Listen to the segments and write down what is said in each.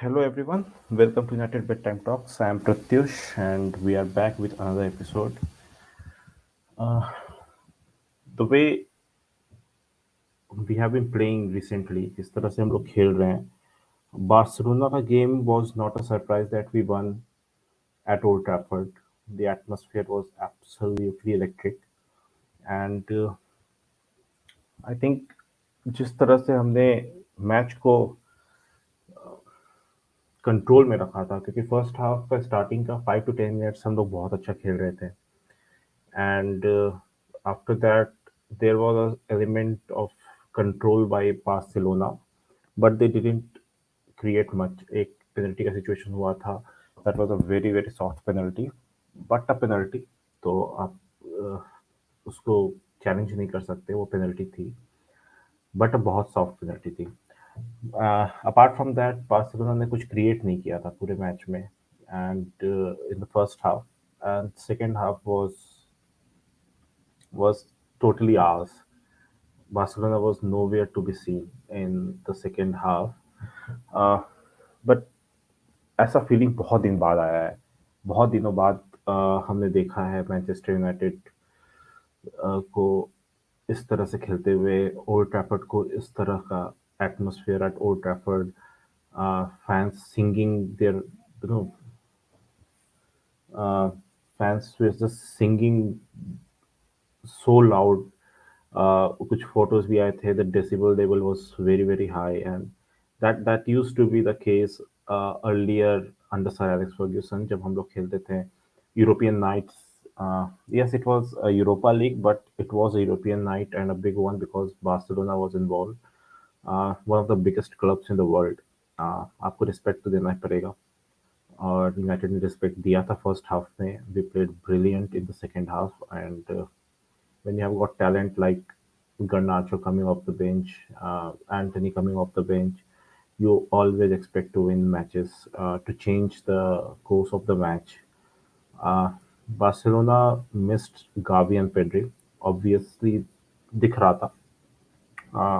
Hello everyone, welcome to United Bedtime Talks. I am Pratyush and we are back with another episode. The way we have been playing recently, जिस तरह से हम लोग खेल रहे हैं, बार्सिलोना का game was not a surprise that we won at Old Trafford. The atmosphere was absolutely electric and I think जिस तरह से हमने मैच को कंट्रोल में रखा था क्योंकि फर्स्ट हाफ का स्टार्टिंग का 5 to 10 मिनट्स हम लोग बहुत अच्छा खेल रहे थे and after that there was an element of control by Barcelona, but they didn't create much. एक पेनल्टी का सिचुएशन हुआ था, that was a very very soft penalty, but a penalty, तो आप उसको चैलेंज नहीं कर सकते, वो पेनल्टी थी, बट बहुत सॉफ्ट पेनल्टी थी. अपार्ट फ्रॉम दैट बार्सिलोना ने कुछ क्रिएट नहीं किया था पूरे मैच में and in the first half and second half was totally ours. Barcelona was nowhere to be seen in the second half. Uh, but ऐसा feeling बहुत दिन बाद आया है. बहुत दिनों बाद हमने देखा है मैनचेस्टर यूनाइटेड को इस तरह से खेलते हुए, ओल्ड ट्रैफर्ड को इस तरह का atmosphere at Old Trafford, fans singing there you know fans were just singing so loud. कुछ photos भी आए थे. The decibel level was very very high, and that used to be the case earlier under Sir Alex Ferguson जब हम लोग खेलते थे European nights. Yes, it was a Europa League, but it was a European night and a big one because Barcelona was involved. One of the biggest clubs in the world. आपको respect तो देना ही पड़ेगा. और United ने respect दिया था first half में. We played brilliant in the second half and when you have got talent like Garnacho coming off the bench, Anthony coming off the bench, you always expect to win matches, to change the course of the match. Uh, Barcelona missed Gavi and Pedri. Obviously, दिख रहा था.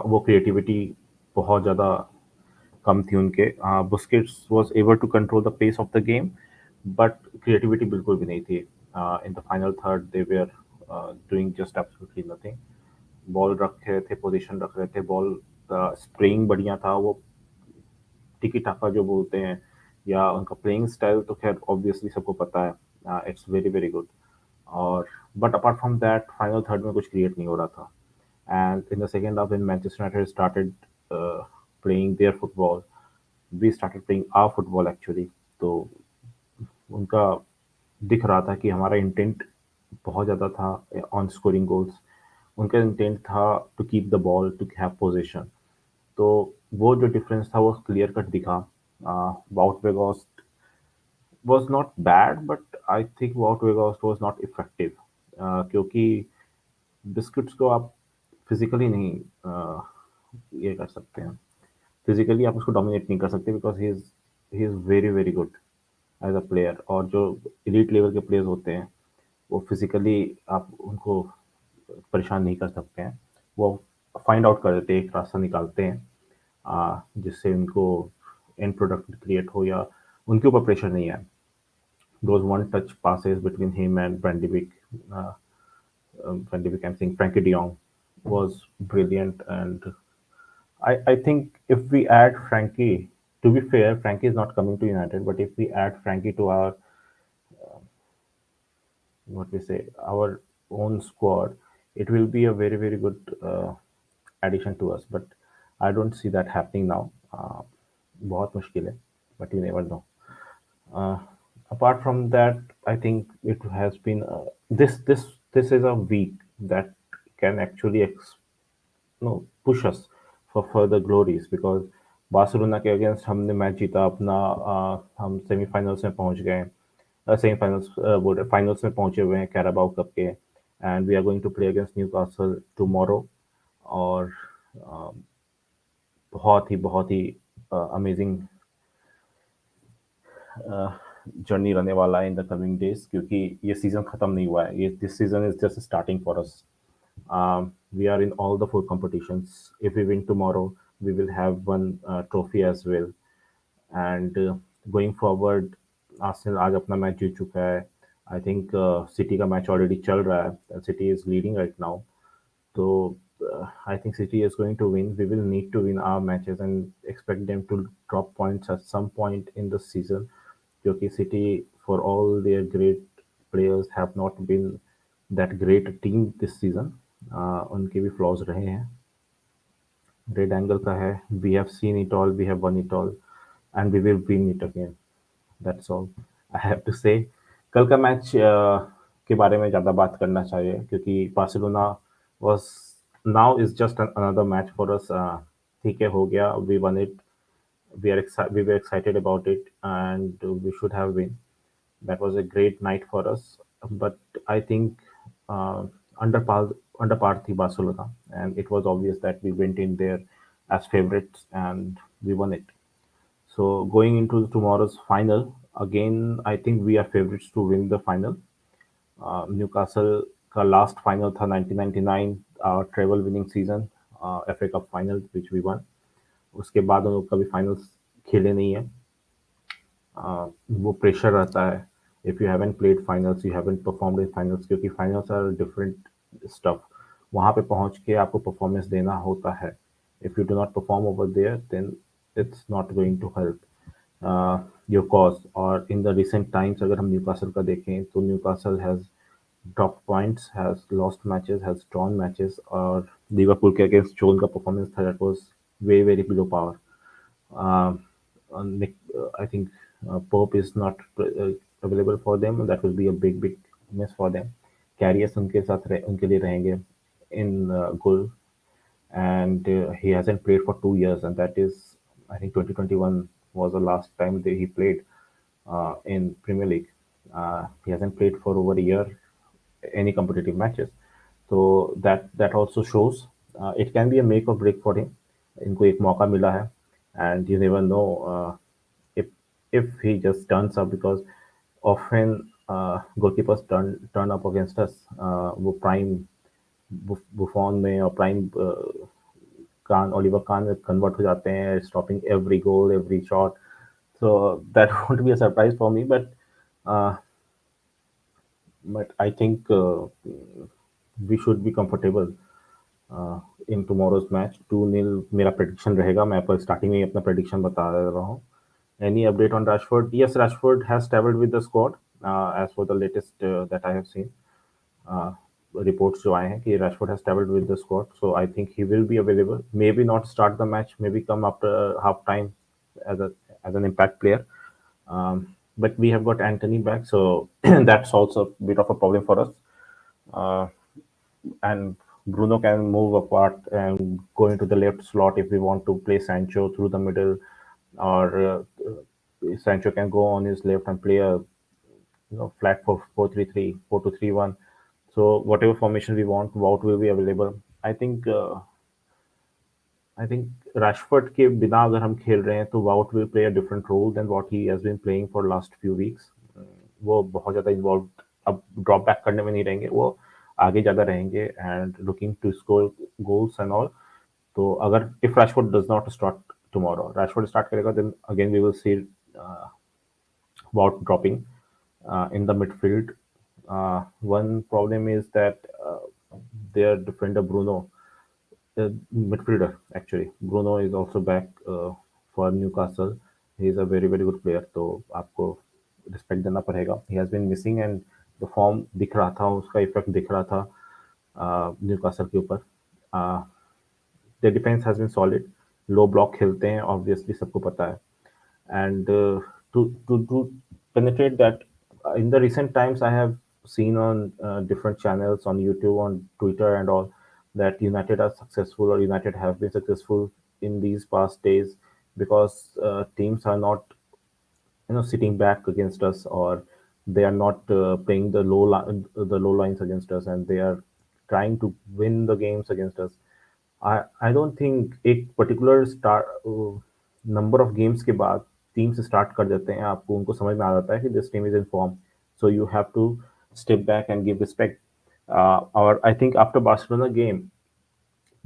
वो creativity बहुत ज़्यादा कम थी उनके. Busquets was able to control the pace of the game, but creativity बिल्कुल भी नहीं थी. In the final third they were doing just absolutely nothing. Ball रख रहे थे, पोजीशन रख रहे थे, बॉल स्प्रेइंग बढ़िया था. वो टिकी टाका जो बोलते हैं या उनका प्लेइंग स्टाइल तो खैर ऑब्वियसली सबको पता है. It's very very good. और but apart from that final third में कुछ क्रिएट नहीं हो रहा था. And in the second half, when Manchester United started playing their football, we started playing our football actually. तो उनका दिख रहा था कि हमारा इंटेंट बहुत ज़्यादा था ऑन स्कोरिंग गोल्स. उनका इंटेंट था to keep the ball, to have possession. तो वो जो डिफरेंस था वो क्लियर कट दिखा. Wout Weghorst was not bad, but I think Wout Weghorst was not effective. क्योंकि बिस्किट्स को आप फिजिकली नहीं ये कर सकते हैं. फिजिकली आप उसको डोमिनेट नहीं कर सकते because he is very very good as a player. और जो एलीट लेवल के प्लेयर्स होते हैं वो फिजिकली आप उनको परेशान नहीं कर सकते हैं. वो फाइंड आउट कर देते हैं, एक रास्ता निकालते हैं जिससे उनको एंड प्रोडक्ट क्रिएट हो या उनके ऊपर प्रेशर नहीं आए. Those one-touch passes between him and Van de Beek, I'm saying Frankie de Jong, was brilliant. And I think if we add Frankie, to be fair, Frankie is not coming to United, but if we add Frankie to our, what we say, our own squad, it will be a very, very good addition to us. But I don't see that happening now. बहुत मुश्किल है, but you never know. Uh, Apart from that, I think it has been this is a week that can actually push us for further glories because Barcelona के against हमने match जीता अपना. हम semifinals में पहुंच गए. सेमीफाइनल्स बोल रहे फाइनल्स में पहुंचे हुए हैं कैराबाओ कप के. And we are going to play against Newcastle tomorrow. और बहुत ही अमेजिंग जर्नी रहने वाला है इन द कमिंग डेज क्योंकि ये सीजन खत्म नहीं हुआ है. ये this season is just starting for us. We are in all the four competitions. If we win tomorrow, we will have one trophy as well. And going forward Arsenal आज अपना match जीत चुका है. I think city का match already चल रहा है. City is leading right now. तो I think City is going to win. We will need to win our matches and expect them to drop points at some point in the season. क्योंकि City, for all their great players, have not been that great team this season. उनके भी flaws रहे हैं. Red angle का है. We have seen it all. We have won it all, and we will win it again. That's all I have to say. कल का match के बारे में ज़्यादा बात करना चाहिए क्योंकि Barcelona was now is just another match for us. ठीक है, हो गया, we won it. We were excited about it and we should have win. That was a great night for us, but I think uh, under par under par थी Barcelona, and it was obvious that we went in there as favorites and we won it. So going into tomorrow's final, again, I think we are favorites to win the final. Newcastle का last final था 1999 treble winning season, FA Cup final which we won. उसके बाद उन लोग कभी finals खेले नहीं है. वो प्रेशर रहता है. If you haven't played finals, you haven't performed in finals, क्योंकि फाइनल्स आर डिफरेंट स्टफ. वहाँ पे पहुँच के आपको परफॉर्मेंस देना होता है. If you do not perform over there then it's not going to help your cause. और इन द रिसेंट टाइम्स अगर हम न्यूकासल का देखें तो Newcastle has drop points, has lost matches, has drawn matches. और लिवरपूल के against जो उनका परफॉर्मेंस था that was very very below power. I think Pope is not available for them. That will be a big, big miss for them. Carriers उनके साथ उनके लिए रहेंगे in goal, and he hasn't played for 2 years, and that is, I think 2021 was the last time that he played in Premier League. He hasn't played for over a year any competitive matches. So that also shows it can be a make or break for him. इनको एक मौका मिला है, and you never know if he just turns up, because often goalkeepers turn up against us. वो prime बुफॉन में और prime कान Oliver कान में convert हो जाते हैं, stopping every goal every shot. So that won't be a surprise for me, but I think we should be comfortable in tomorrow's match. 2-0 मेरा prediction रहेगा. मैं पर स्टार्टिंग में ही अपना प्रेडिक्शन बता रहा हूँ. Any update on Rashford? Yes, Rashford has travelled with the squad as for the latest that I have seen. reports जो आए हैं कि Rashford has travelled with the squad, so I think he will be available. Maybe not start the match, maybe come after half time as an impact player. But we have got Anthony back, so that's also a bit of a problem for us. Uh, and Bruno can move apart and go into the left slot if we want to play Sancho through the middle, or Sancho can go on his left and play a flat 4-3-3, 4-2-3-1. So whatever formation we want, Wout will be available. I think Rashford के बिना अगर हम खेल रहे हैं तो Wout will play a different role than what he has been playing for last few weeks. वो बहुत ज़्यादा involved अब ड्रॉप बैक करने में नहीं रहेंगे. वो आगे ज़्यादा रहेंगे and looking to score goals and all. तो अगर if Rashford does not start tomorrow, Rashford start करेगा, then again we will see Wout dropping in the midfield. One problem is that their defender Bruno, midfielder actually, Bruno is also back for Newcastle. He is a very very good player, तो आपको respect देना पड़ेगा. He has been missing and the form दिख रहा था, उसका effect दिख रहा था न्यूकासल के ऊपर. The defense has been solid. Low block खेलते हैं, ऑब्वियसली सबको पता है. And to penetrate that, in the recent times I have seen on different channels on YouTube, on Twitter and all, that United are successful, or United have been successful in these past days because teams are not sitting back against us, or they are not playing the low lines against us, and they are trying to win the games against us. I don't think एक particular star number of games के बाद team से start कर देते हैं, आपको उनको समझ में आ जाता है कि this team is in form, so you have to step back and give respect. और I think after Barcelona game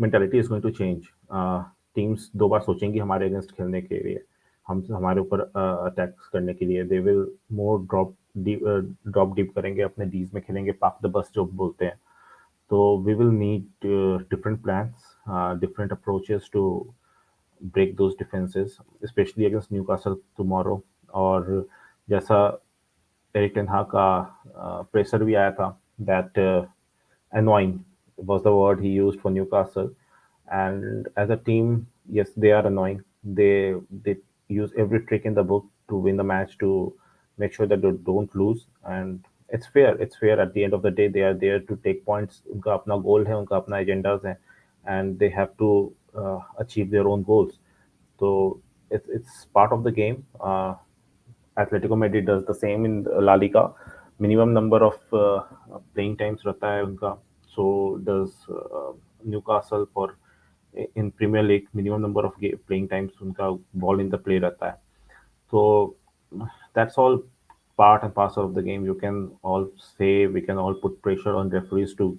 mentality is going to change. Teams दो बार सोचेंगी हमारे अगेंस्ट खेलने के लिए. हम हमारे ऊपर अटैक्स करने के लिए। They will more drop deep करेंगे, अपने डीज में खेलेंगे, पाक द बस जो बोलते हैं। तो we will need different plans, different approaches to break those defenses, especially against Newcastle tomorrow. और जैसा एरिक टेन हाग का प्रेशर भी आया था, that annoying was the word he used for Newcastle. And as a team, yes, they are annoying. They use every trick in the book to win the match, to make sure that they don't lose. And it's fair. It's fair. At the end of the day, they are there to take points. उनका अपना goal है, उनका अपना agendas है, and they have to achieve their own goals. So it's part of the game. Atletico Madrid does the same in La Liga. Minimum number of playing times रहता है उनका. So does Newcastle for in Premier League. Minimum number of playing times उनका ball in the play रहता है. So that's all part and parcel of the game. You can all say, we can all put pressure on referees to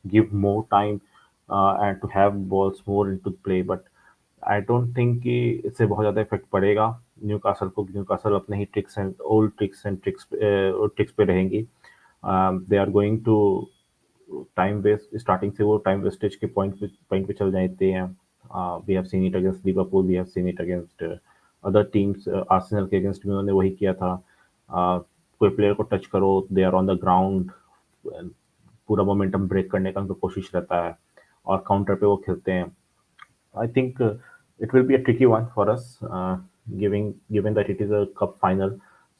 give more time and to have balls more into play. But I don't think कि इससे बहुत ज़्यादा effect पड़ेगा Newcastle को। Newcastle अपने ही tricks and old tricks पे रहेंगी। They are going to time waste. Starting से वो टाइम वेस्टेज के पॉइंट पे चल जाते हैं। We have seen it against Liverpool, we have seen it against other teams. Arsenal के अगेंस्ट भी उन्होंने वही किया था। कोई प्लेयर को टच करो, they are on the ground, पूरा मोमेंटम ब्रेक करने का उनका कोशिश रहता है और काउंटर पे वो खेलते हैं। I think it will be a tricky one for us, given that it is a cup final,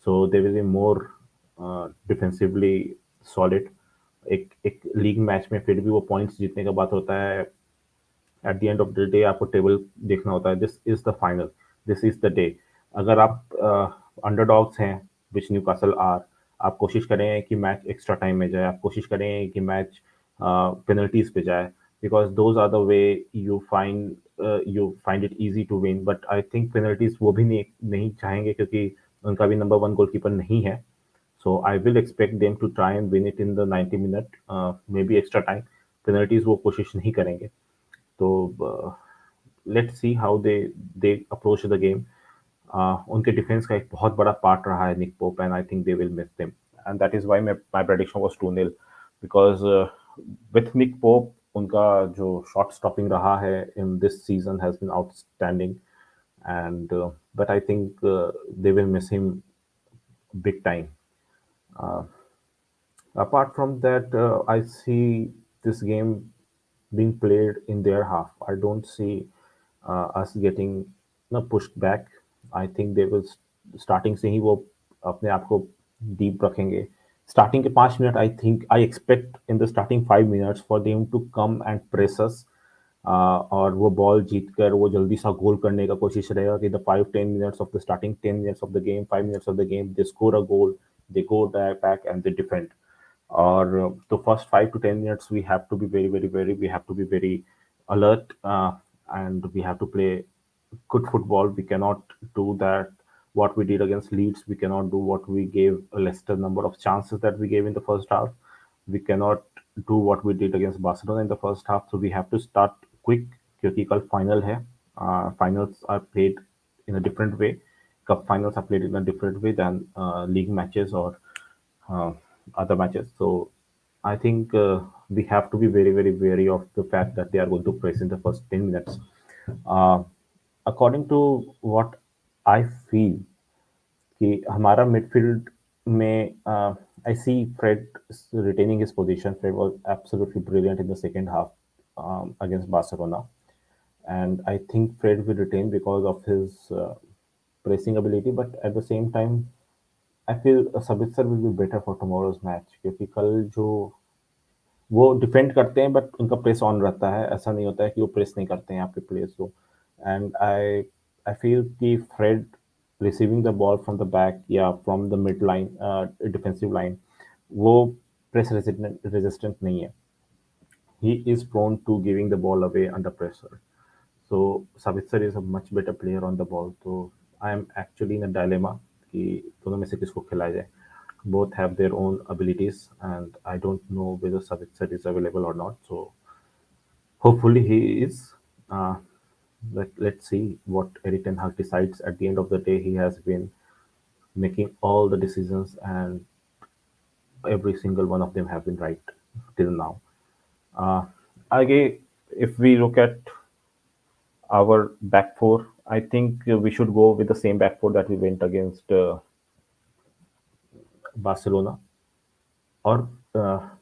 so they will be more defensively solid. एक लीग मैच में फिर भी वो पॉइंट्स जीतने का बात होता है। At the end of the day आपको टेबल देखना होता है। This is the final, this is the day. अगर आप अंडरडॉग्स हैं, विच न्यू कासल आर, आप कोशिश करें कि मैच एक्स्ट्रा टाइम में जाए, आप कोशिश करें कि मैच पेनल्टीज पे जाए, because those are the way you find it easy to win. But I think penalties वो भी नहीं चाहेंगे, क्योंकि उनका भी नंबर वन गोलकीपर नहीं है। So I will expect them to try and win it in the 90 minute, maybe extra time. Penalties वो कोशिश नहीं करेंगे। तो let's see how they approach the game. उनके डिफेंस का एक बहुत बड़ा पार्ट रहा है Nick Pope, and I think they will miss them, and that is why my prediction was 2-0, because with Nick Pope उनका जो शॉट स्टॉपिंग रहा है in this season has been outstanding, and but I think they will miss him big time. Uh, Apart from that, I see this game being played in their half. I don't see us getting pushed back. I think they will starting से ही वो अपने आप को deep रखेंगे. Starting के 5 minute, I think I expect in the starting 5 minutes for them to come and press us. और वो ball जीत कर वो जल्दी सा गोल करने का कोशिश रहेगा कि the 5-10 minutes of the starting 10 minutes of the game, 5 minutes of the game, they score a goal, they go back and they defend. Or the first 5 to 10 minutes, we have to be very, we have to be very alert, and we have to play good football. We cannot do that what we did against Leeds. We cannot do what we gave a lesser number of chances that we gave in the first half. We cannot do what we did against Barcelona in the first half. So we have to start quick, क्योंकि कल final है। Finals are played in a different way. Cup finals are played in a different way than league matches or uh, other matches. So I think we have to be very wary of the fact that they are going to press in the first 10 minutes. Uh, According to what I feel, कि हमारा midfield में I see Fred retaining his position. Fred was absolutely brilliant in the second half against Barcelona, and I think Fred will retain because of his pressing ability. But at the same time, I feel Sabitzer will be better for tomorrow's match, क्योंकि कल जो वो defend करते हैं, but उनका press on रहता है। ऐसा नहीं होता है कि वो प्रेस नहीं करते हैं आपके प्लेयर्स को। एंड आई फील कि Fred receiving the ball from the back या from the mid line, defensive line, वो प्रेस रेजिस्टेंट नहीं है। He is prone to giving the ball away under pressure. So Savitzer is a much better player on the ball. So I am actually in a dilemma कि दोनों में से किसको खिलाया जाए. Both have their own abilities, and I don't know whether Savitzer is available or not. So hopefully he is. Uh, Let's see what Erik Ten Hag decides. At the end of the day, he has been making all the decisions, and every single one of them have been right till now. Uh, Again, if we look at our back four, I think we should go with the same back four that we went against Barcelona, or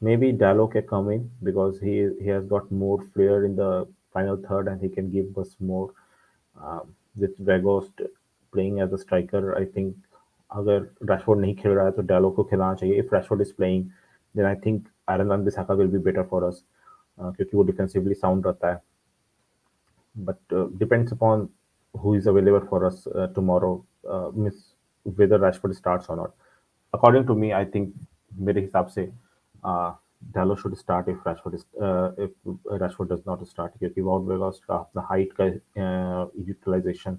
maybe Dallo can come in because he has got more flair in the final third, and he can give us more. With Weghorst playing as a striker, I think अगर Rashford नहीं खेल रहा है तो डालो को खिलाना चाहिए. If Rashford is playing, then I think Aaron Wan-Bissaka will be better for us, क्योंकि वो डिफेंसिवली साउंड रहता है. But depends upon who is available for us tomorrow, miss whether Rashford starts or not. According to me, I think मेरे हिसाब से डालो should start if Rashford does not start, क्योंकि वाउट वेगॉस का अपना हाइट का यूटिलाइजेशन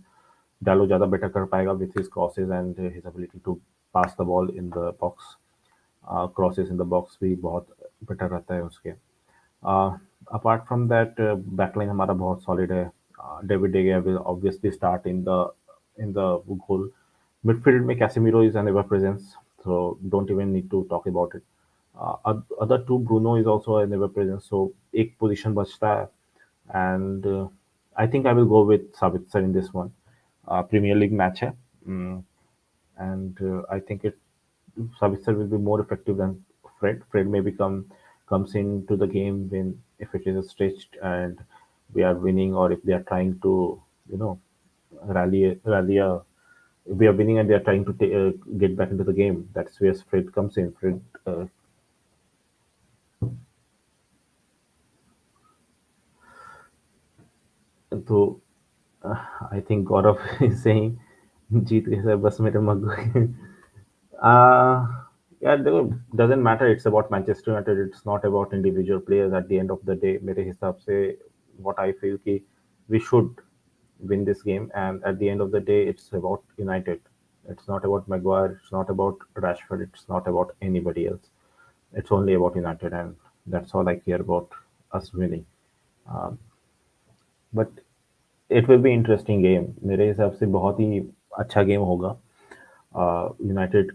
डालो ज़्यादा बेटर कर पाएगा with his crosses and his ability to pass the ball in the box. Crosses in the box भी बहुत बेटर रहता है उसके. अपार्ट फ्रॉम दैट बैकलाइन हमारा बहुत सॉलिड है. David De Gea will obviously start in the goal. Midfield में Casemiro is an ever presence, so don't even need to talk about it. Other two, Bruno is also an ever presence, so एक position बचता है. And I think I will go with Sabitzer in this one. Premier League match है. And I think it Sabitzer will be more effective than Fred. Fred may become comes into the game when if it is stretched and we are winning, or if they are trying to you know rally a if we are winning and they are trying to get back into the game. That's where Fred comes in. Fred तो I think Gaurav is saying जीत गए sir बस मेरे मग yeah, doesn't matter. It's about Manchester United. It's not about individual players. At the end of the day, मेरे हिसाब से what I feel कि we should win this game. And at the end of the day, it's about United. It's not about Maguire. It's not about Rashford. It's not about anybody else. It's only about United, and that's all I care about us winning. Um, but it will be interesting game. मेरे हिसाब से बहुत ही अच्छा game होगा. United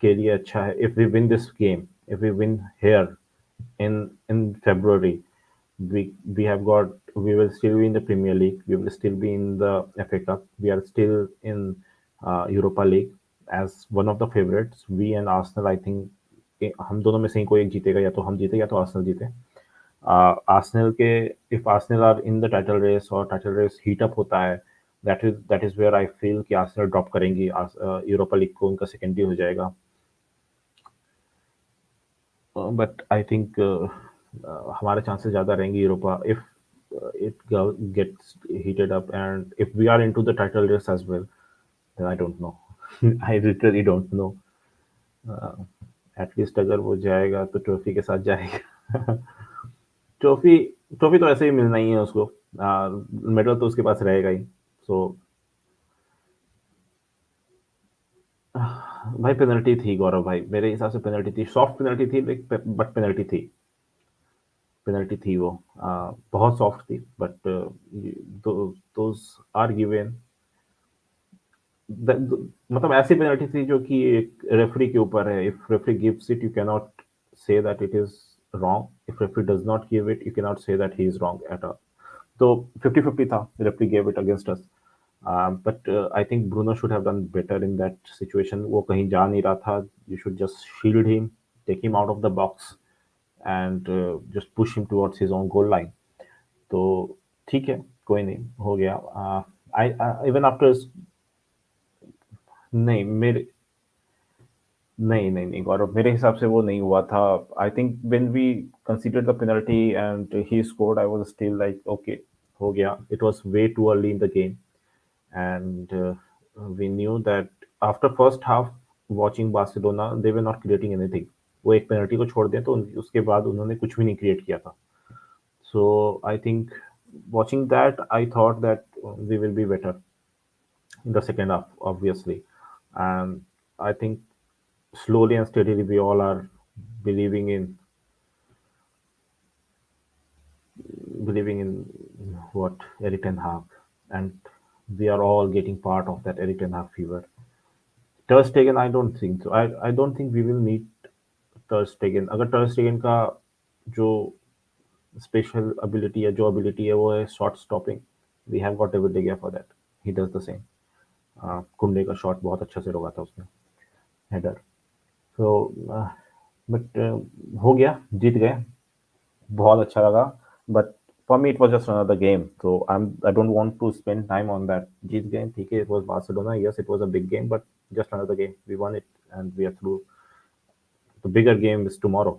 के लिए अच्छा है if we win this game. If we win here in February, we have got we will still be in the Premier League. We will still be in the FA Cup. We are still in Europa League as one of the favorites. We and Arsenal, I think हम दोनों में से ही कोई एक जीतेगा. या तो हम जीते या तो आर्सेनल जीते. आर्सेनल के if Arsenal are in the title race और टाइटल रेस हीट अप होता है, that is where I feel कि आर्सेनल ड्रॉप करेंगी. यूरोपा लीग को उनका सेकेंडरी हो जाएगा. बट आई थिंक हमारे चांसेस ज़्यादा रहेंगे Europa if it gets heated up, and if we are into the title race as well, then I don't know. I literally don't know. At least अगर वो जाएगा तो ट्रॉफी के साथ जाएगा. ट्रॉफी ट्रॉफी तो ऐसे ही मिलना ही है उसको. मेडल तो उसके पास रहेगा ही. सो भाई पेनल्टी थी गौरव भाई. मेरे हिसाब से पेनल्टी थी. सॉफ्ट पेनल्टी थी, बट पेनल्टी थी. पेनल्टी थी वो. बहुत सॉफ्ट थी, बट दोज आर गिवन. मतलब ऐसी पेनल्टी थी जो कि एक रेफरी के ऊपर है. If referee gives it, you can not say that it is wrong. If referee does not give it, you cannot say that he is wrong at all. So 50-50 था. Referee gave it against us. But I think Bruno should have done better in that situation. वो कहीं जा नहीं रहा था. You should just shield him, take him out of the box, and just push him towards his own goal line. तो ठीक है, कोई नहीं, हो गया. Even after नहीं मेरे नहीं नहीं नहीं गौरव, मेरे हिसाब से वो नहीं हुआ था. I think when we considered the penalty and he scored, I was still like okay, हो गया. It was way too early in the game. And we knew that after first half watching Barcelona, they were not creating anything. वो एक penalty को छोड़ दें तो उसके बाद उन्होंने कुछ भी नहीं क्रिएट किया था. So I think watching that, I thought that we will be better in the second half, obviously. And I think slowly and steadily we all are believing in believing in what Eric Ten Hag, and we are all getting part of that Eric Ten Hag fever. Ter Stegen, I don't think so. I don't think we will need Ter Stegen. अगर Ter Stegen का जो special ability है जो ability है वो है shot stopping we have got David de Gea for that he does the same कुंडे का शॉट बहुत अच्छा से रोका था उसने हेडर सो बट हो गया जीत गए बहुत अच्छा लगा but for me it was just another game so I don't want to spend time on that जीत गए ठीक है it was Barcelona yes it was a big game but just another game we won it and we are through the bigger game is tomorrow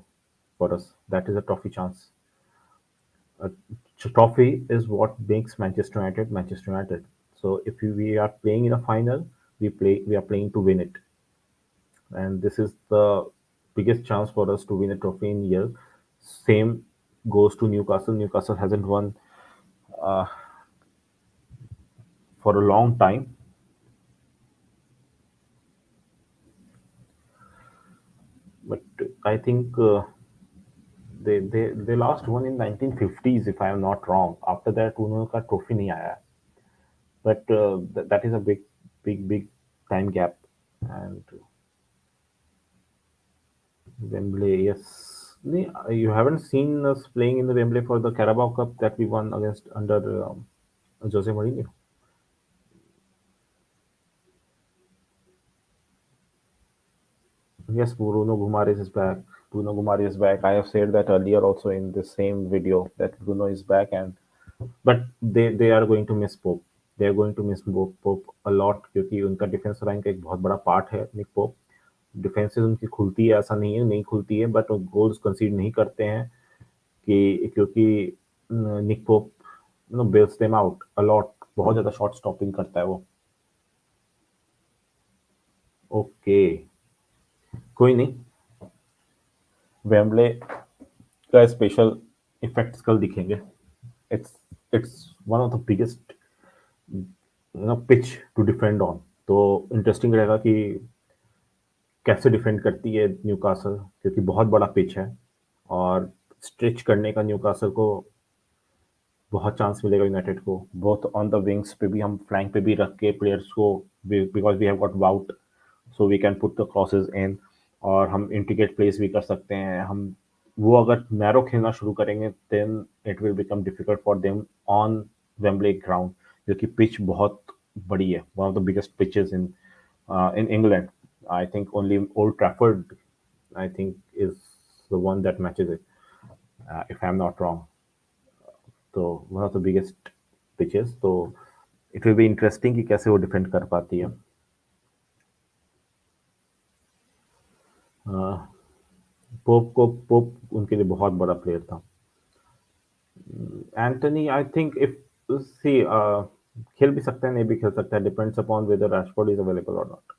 for us that is a trophy chance a trophy is what makes Manchester United Manchester United. So if we are playing in a final, we are playing to win it, and this is the biggest chance for us to win a trophy in year. Same goes to Newcastle. Newcastle hasn't won uh, for a long time, but I think they last won in 1950s if I am not wrong. After that, उनका trophy नहीं आया. But that is a big time gap and Wembley, yes. You haven't seen us playing in the Wembley for the Carabao Cup that we won against under Jose Mourinho. Yes, Bruno Guimaraes is back. Bruno Guimaraes is back. I have said that earlier also in the same video that Bruno is back, and but they are going to miss Pope. They are going to miss Pope a lot क्योंकि उनका defence line का एक बहुत बड़ा part है Nick pope defences उनकी खुलती है ऐसा नहीं है नहीं खुलती है बट वो गोल्स कंसीड नहीं करते हैं कि क्योंकि Nick Pope bails them out a lot बहुत ज्यादा शॉट स्टॉपिंग करता है वो ओके कोई नहीं वेम्बले का स्पेशल इफेक्ट्स कल दिखेंगे it's it's one of the biggest pitch to defend on तो इंटरेस्टिंग रहेगा कि कैसे डिफेंड करती है न्यूकासल क्योंकि बहुत बड़ा पिच है और स्ट्रेच करने का न्यूकासल को बहुत चांस मिलेगा यूनाइटेड को बोथ ऑन द विंग्स पे भी हम फ्लैंक पे भी रख के प्लेयर्स को because we have got width so we can put the crosses in और हम इंटीग्रेट प्लेस भी कर सकते हैं हम वो अगर नैरो खेलना शुरू करेंगे then it will become difficult for them on Wembley ground क्योंकि पिच बहुत बड़ी है one of the biggest pitches in England I think only Old Trafford I think is the one that matches it if I am not wrong तो one of the biggest pitches तो it will be interesting कि कैसे वो defend कर पाती है pope उनके लिए बहुत बड़ा प्लेयर था एंटनी आई थिंक इफ सी खेल भी सकता है नहीं भी खेल सकता है depends upon whether Rashford is available और not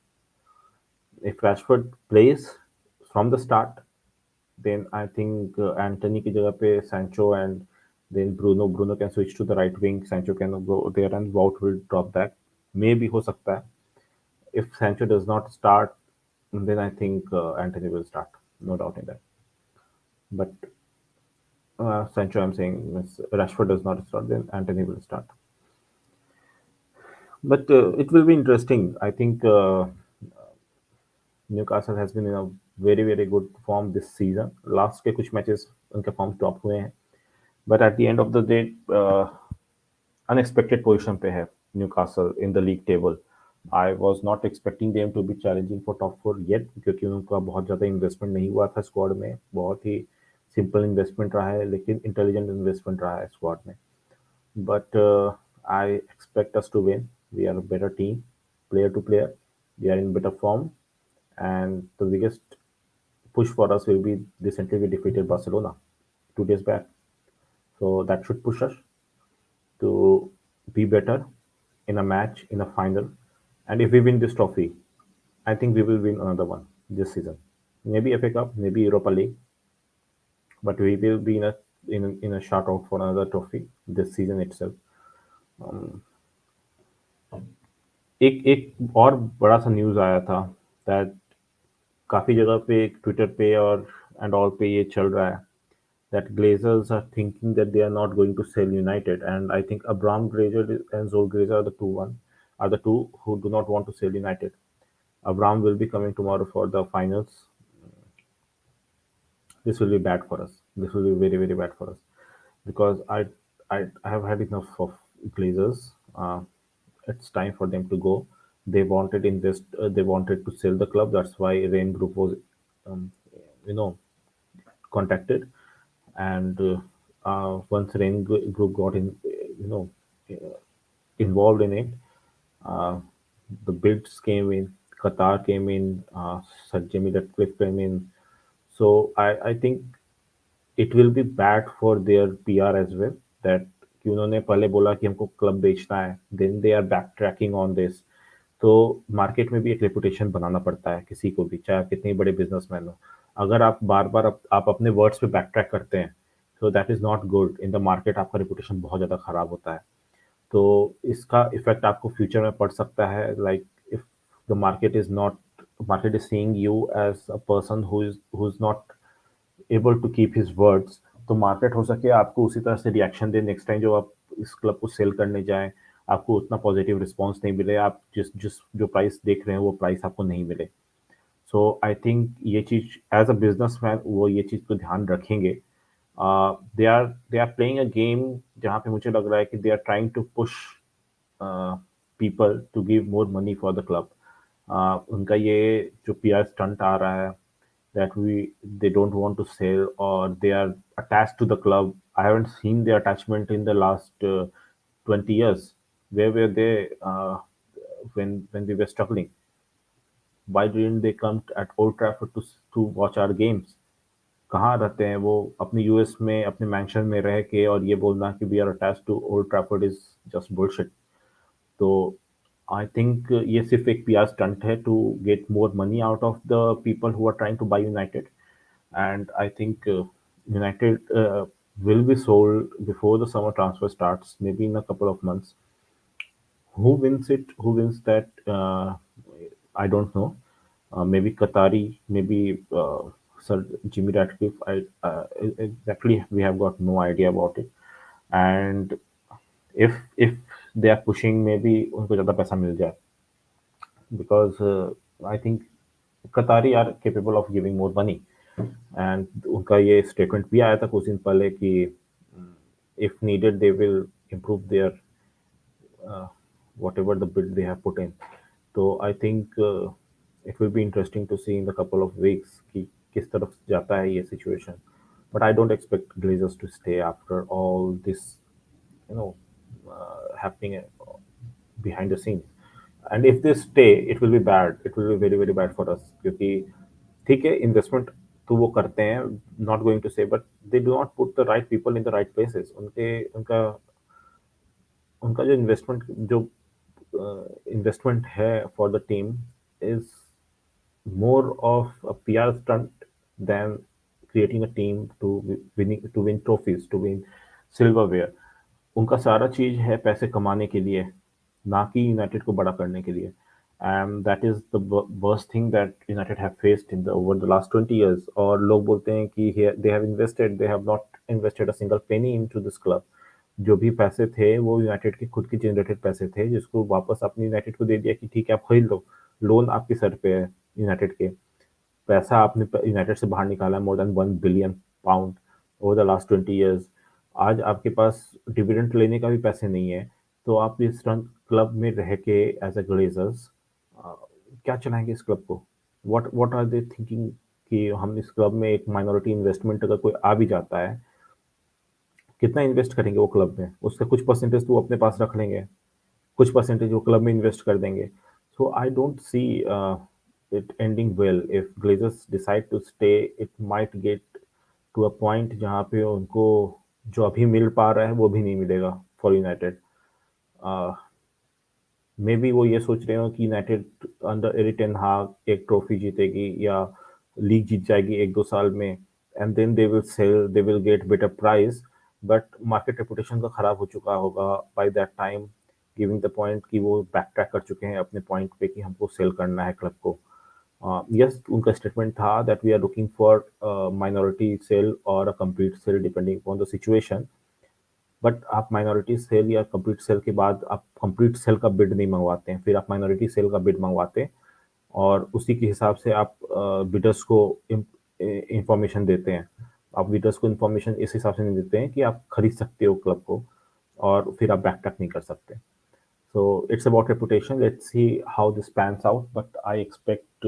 if Rashford plays from the start then I think Anthony की जगह पे Sancho and then Bruno can switch to the right wing. Sancho can go there and Wout will drop back. Maybe हो सकता है. If Sancho does not start, then I think Anthony will start. No doubt in that. But Sancho, I'm saying, if Rashford does not start, then Anthony will start. But it will be interesting. I think Newcastle has been in a very good form this season. Last के कुछ matches उनके form top हुए हैं. But at the end of the day, unexpected position पे है Newcastle in the league table. I was not expecting them to be challenging for top 4 yet क्योंकि उनका बहुत ज़्यादा इन्वेस्टमेंट नहीं हुआ था स्क्वाड में बहुत ही सिंपल इन्वेस्टमेंट रहा है लेकिन इंटेलिजेंट इन्वेस्टमेंट रहा है स्क्वाड में but I expect us to win we are a better team player to player we are in better form and the biggest push for us will be recently we defeated Barcelona 2 days back so that should push us to be better in a match, in a final. And if we win this trophy, I think we will win another one this season. Maybe FA Cup, maybe Europa League, but we will be in a shout out for another trophy this season itself. एक एक और बड़ा सा news आया था that काफी जगह पे ट्विटर पे और एंड ऑल पे ये चल रहा है that Glazers are thinking that they are not going to sell United, and I think Abraham Glazer and Zol Glazer are the two who do not want to sell United. Abraham will be coming tomorrow for the finals. This will be bad for us. This will be very very bad for us because I have had enough of Glazers. It's time for them to go. They wanted invest. They wanted to sell the club. That's why Rain Group was, um, you know, contacted, and once Group got in, uh, involved in it, uh, the bids came in, Qatar came in, Sir Jimmy Ratcliffe came in. So I think it will be bad for their PR as well that कि उन्होंने पहले बोला कि हमको club बेचना है, then they are backtracking on this. तो market में भी एक रेपुटेशन बनाना पड़ता है किसी को भी, चाहे आप कितने बड़े बिजनेसमैन हो। अगर आप बार बार आप अपने वर्ड्स पे बैक ट्रैक करते हैं, तो that is not good in the market. आपका रेपुटेशन बहुत ज़्यादा खराब होता है। तो इसका इफेक्ट आपको फ्यूचर में पड़ सकता है, like if the market is seeing you as a person who is not able to keep his words, तो मार्केट हो सके आपको उसी तरह से रिएक्शन दे नेक्स्ट टाइम जब आप इस क्लब को सेल करने जाएं, आपको उतना पॉजिटिव रिस्पॉन्स नहीं मिले, आप जिस जिस जो प्राइस देख रहे हैं वो प्राइस आपको नहीं मिले। सो आई थिंक ये चीज़ एज अ बिजनेसमैन वो ये चीज़ को ध्यान रखेंगे। They are playing a game जहाँ पे मुझे लग रहा है कि they are trying to push people to give more money for the club. उनका ये जो PR stunt आ रहा है that they don't want to sell or they are attached to the club. I haven't seen their attachment in the last 20 years. Where were they when we were struggling? Why didn't they come at Old Trafford to watch our games? कहाँ रहते हैं वो? अपने US में अपने mention में रह के और ये बोलना कि we are attach to Old Trafford is just bullshit. तो आई थिंक ये सिर्फ एक पीआर स्टंट है to get more money out of the people who are trying to buy United, and I think United will be sold before the summer transfer starts, maybe in a couple of months. Who wins it? Who wins that? I don't know. Maybe Qatari, maybe Sir Jimmy Ratcliffe. Exactly, we have got no idea about it. And if they are pushing, maybe उनको ज़्यादा पैसा मिल जाए, because I think Qatari are capable of giving more money. And उनका ये statement भी आया था कुछ दिन पहले कि if needed they will improve their uh, whatever the bid they have put in. So I think it will be interesting to see in the couple of weeks कि किस तरफ जाता है ये situation. But I don't expect Glazers to stay after all this, happening behind the scenes. And if they stay, it will be bad. It will be very very bad for us क्योंकि ठीक है investment तो वो करते हैं, not going to से, but they do not put the right people in the right places. उनके उनका उनका जो इन्वेस्टमेंट है for the team is more of a PR stunt than creating a team to win trophies, to win silverware. उनका सारा चीज है पैसे कमाने के लिए, ना कि यूनाइटेड को बड़ा करने के लिए। And that is the worst thing that United have faced in the over the last 20 years। और लोग बोलते हैं कि they have not invested a single penny into this club. जो भी पैसे थे वो यूनाइटेड के खुद के जनरेटेड पैसे थे, जिसको वापस अपनी यूनाइटेड को दे दिया कि ठीक है आप खरीद लो, लोन आपके सर पे है यूनाइटेड के। पैसा आपने यूनाइटेड से बाहर निकाला है more than 1 billion pound over the last 20 years। आज आपके पास डिविडेंड लेने का भी पैसे नहीं है, तो आप इस क्लब में रह के एज ए ग्लेजर्स क्या चलाएंगे इस क्लब को? व्हाट आर दे थिंकिंग कि हम इस क्लब में एक माइनॉरिटी इन्वेस्टमेंट अगर कोई आ भी जाता है, कितना इन्वेस्ट करेंगे वो क्लब में? उसका कुछ परसेंटेज तो वो अपने पास रख लेंगे, कुछ परसेंटेज वो क्लब में इन्वेस्ट कर देंगे। So I don't see it ending well. If Glazers decide to stay, it might get to a point जहाँ पे उनको जो अभी मिल पा रहा है वो भी नहीं मिलेगा फॉर यूनाइटेड। मे बी वो ये सोच रहे हो कि यूनाइटेड अंडर एरिक टेन हाग एक ट्रॉफी जीतेगी या लीग जीत जाएगी 1-2 साल में, and then they will get better price. But market reputation का खराब हो चुका होगा by that time, giving the point कि वो बैक ट्रैक कर चुके हैं अपने पॉइंट पे कि हमको सेल करना है क्लब को। Yes, उनका स्टेटमेंट था that we are looking for a minority sale or a complete sale depending upon the situation. But आप माइनॉरिटी सेल या कंप्लीट सेल के बाद आप कंप्लीट सेल का बिड नहीं मंगवाते हैं, फिर आप माइनॉरिटी सेल का बिड मंगवाते हैं और उसी के हिसाब से आप बिडर्स को इंफॉर्मेशन देते हैं। आप बिडर्स को इंफॉर्मेशन इस हिसाब से नहीं देते हैं कि आप खरीद सकते हो क्लब को और फिर आप बैकटैक नहीं कर सकते। So it's about reputation. Let's see how this pans out. But I expect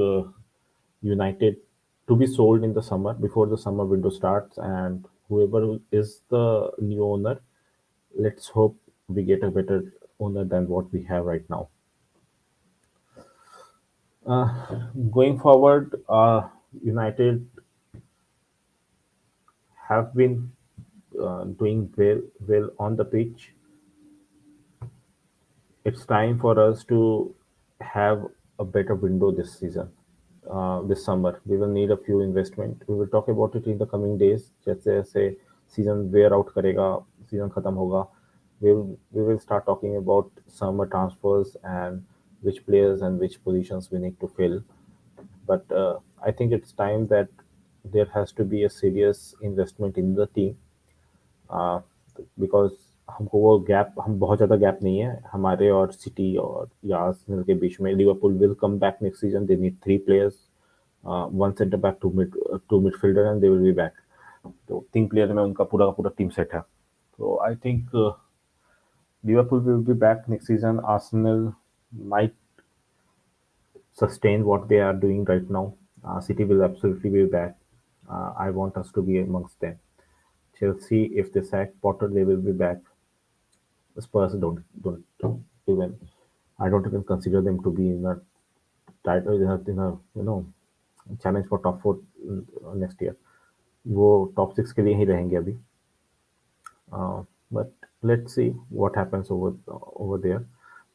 United to be sold in the summer before the summer window starts, and whoever is the new owner, let's hope we get a better owner than what we have right now. Going forward, United have been doing well on the pitch. It's time for us to have a better window this season. This summer. We will need a few investment. We will talk about it in the coming days. जैसे जैसे season wear out करेगा, season खत्म होगा, we will start talking about summer transfers and which players and which positions we need to fill. But I think it's time that there has to be a serious investment in the team. uh, because हमको वो gap हम बहुत ज़्यादा gap नहीं है हमारे और city और या आर्सेनल के बीच में। Liverpool will come back next season, they need three players, one centre back, two midfielder and they will be back. तो तीन प्लेयर में उनका पूरा का पूरा टीम सेट है। तो I think Liverpool will be back next season, Arsenal might sustain what they are doing right now. City will absolutely be back. I want us to be amongst them. Chelsea, if they sack Potter, they will be back. Spurs don't even. I don't even consider them to be in a title in a challenge for top four next year. वो top six के लिए ही रहेंगे अभी। But let's see what happens over there.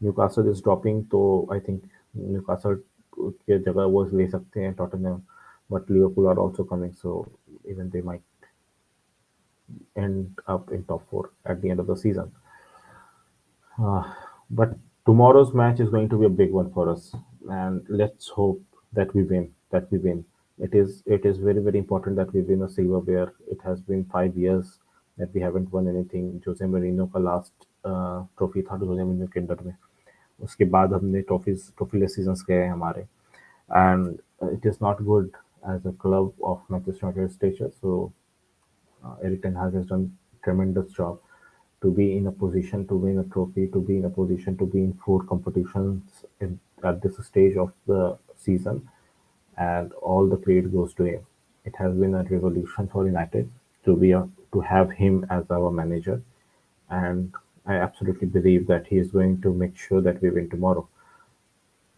Newcastle is dropping, तो I think Newcastle के जगह वो ले सकते हैं Tottenham, but Liverpool are also coming, so even they might end up in top four at the end of the season. Uh, but tomorrow's match is going to be a big one for us, and let's hope that we win. That we win. It is very important that we win a silverware. It has been 5 years that we haven't won anything. Jose Merino का last trophy था जोसे Merino के under में। उसके बाद हमने ट्रॉफीलेस seasons गए हैं हमारे, and it is not good as a club of Manchester United stature. So Eric Ten Hag has done tremendous job to be in a position to win a trophy, to be in a position to be in four competitions at this stage of the season, and all the credit goes to him. It has been a revolution for United to have him as our manager, and I absolutely believe that he is going to make sure that we win tomorrow.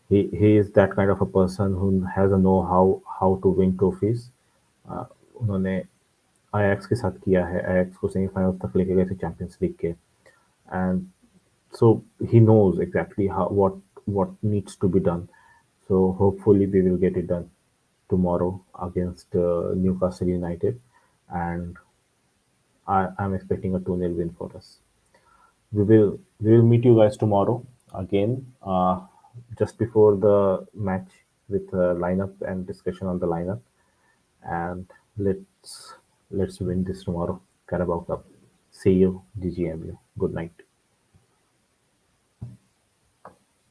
He is that kind of a person who has a know how to win trophies. उन्होंने आयैक्स के साथ किया है, आयैक्स को semifinal तक लेके गए थे चैंपियंस लीग के, and so he knows exactly what needs to be done. So hopefully we will get it done tomorrow against Newcastle United, and I'm expecting a 2-0 win for us. We will meet you guys tomorrow again, just before the match with lineup and discussion on the lineup, and let's win this tomorrow. Carabao Cup. See you, GGMU. Good night.